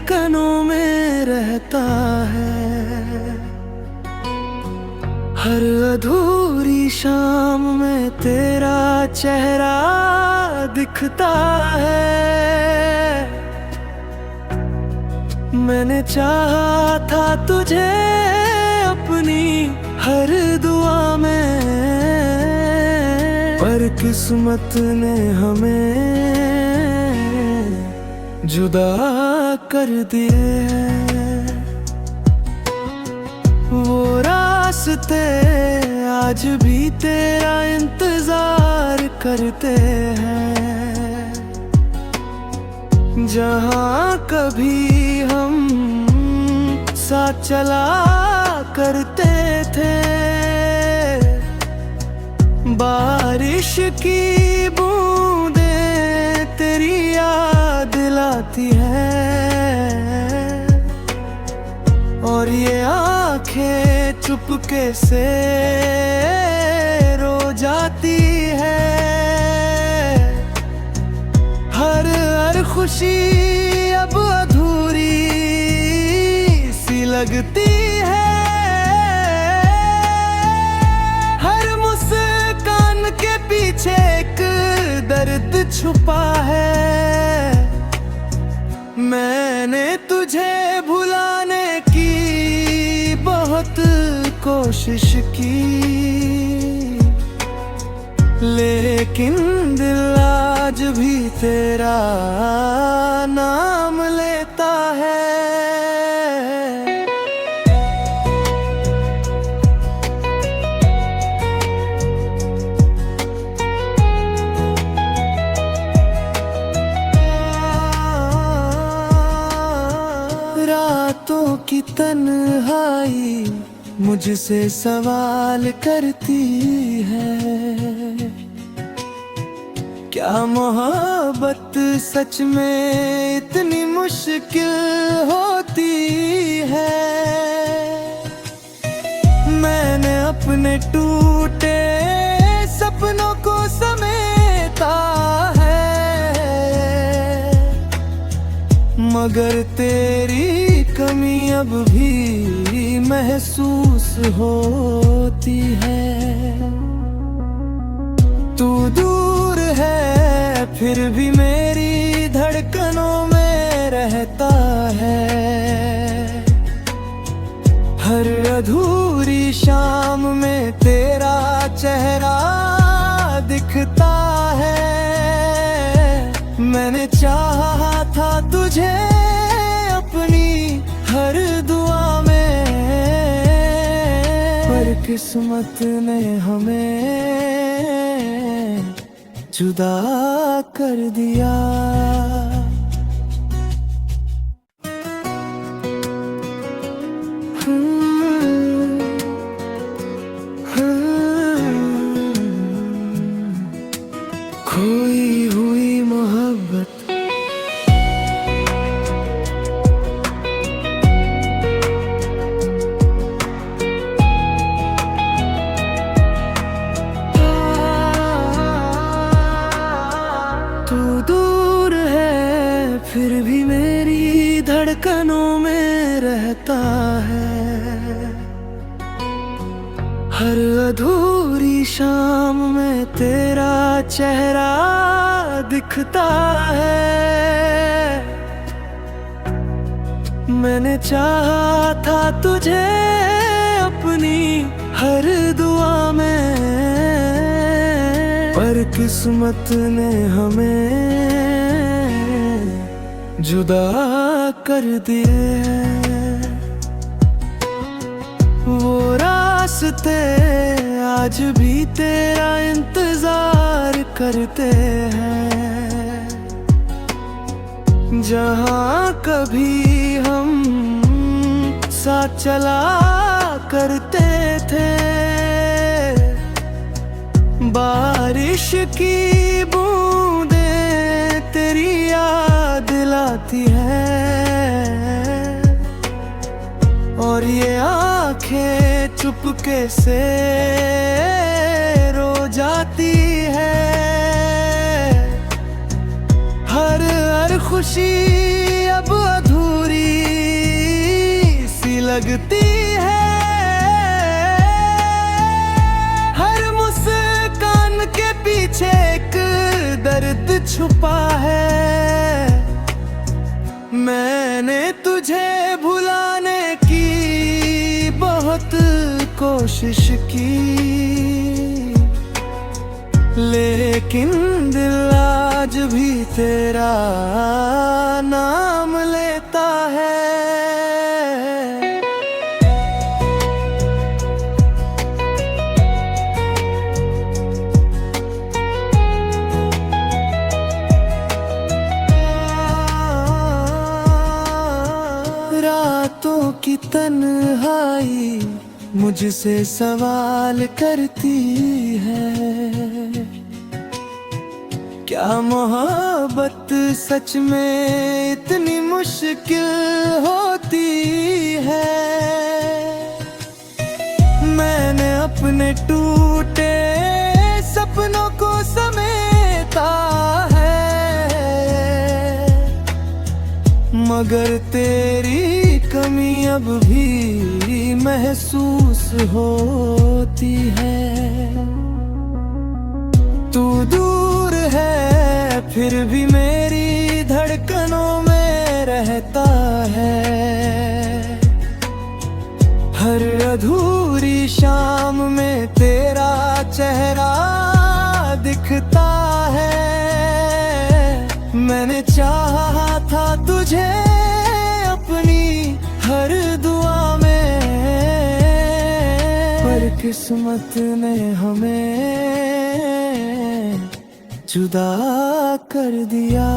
धड़कनों में रहता है। हर अधूरी शाम में तेरा चेहरा दिखता है। मैंने चाहा था तुझे अपनी हर दुआ में, पर किस्मत ने हमें जुदा कर दिए हैं। वो रास्ते आज भी तेरा इंतजार करते हैं, जहाँ कभी हम साथ चला करते थे। बारिश की बूंदें तेरी याद लाती है, और ये आंखें चुपके से रो जाती है। हर खुशी अब अधूरी सी लगती है। हर मुस्कान के पीछे एक दर्द छुपा है। मैंने तुझे भुलाने की बहुत कोशिश की, लेकिन दिल आज भी तेरा नाम लेता है। रातों की तन्हाई मुझसे सवाल करती है, क्या मोहब्बत सच में इतनी मुश्किल होती है। मैंने अपने टूटे सपनों को समेटा है, मगर तेरी कमी अब भी महसूस होती है। तू दूर है फिर भी मेरी धड़कनों में रहता है। हर अधूरी शाम में तेरा चेहरा दिखता है। मैंने चाहा था तुझे अपनी हर दुआ में, पर किस्मत ने हमें जुदा कर दिया। खोई हुई मोहब्बत फिर भी मेरी धड़कनों में रहता है। हर अधूरी शाम में तेरा चेहरा दिखता है। मैंने चाहा था तुझे अपनी हर दुआ में, पर किस्मत ने हमें जुदा कर दिए हैं। वो रास्ते आज भी तेरा इंतजार करते हैं, जहाँ कभी हम साथ चला करते थे। बारिश की बूंदें तेरी याद लाती है, और ये आंखें चुपके से रो जाती है। हर खुशी अब अधूरी मैंने तुझे भुलाने की बहुत कोशिश की, लेकिन दिल आज भी तेरा नाम लेता है। रातों की तन्हाई मुझसे सवाल करती है, क्या मोहब्बत सच में इतनी मुश्किल होती है। मैंने अपने टूटे सपनों को समेटा है, मगर तेरी कमी अब भी महसूस होती है। तू दूर है फिर भी मेरी धड़कनों में रहता है। हर अधूरी शाम में तेरा चेहरा दिखता है। मैंने चाहा था तुझे अपनी हर दुआ में, पर किस्मत ने हमें जुदा कर दिया।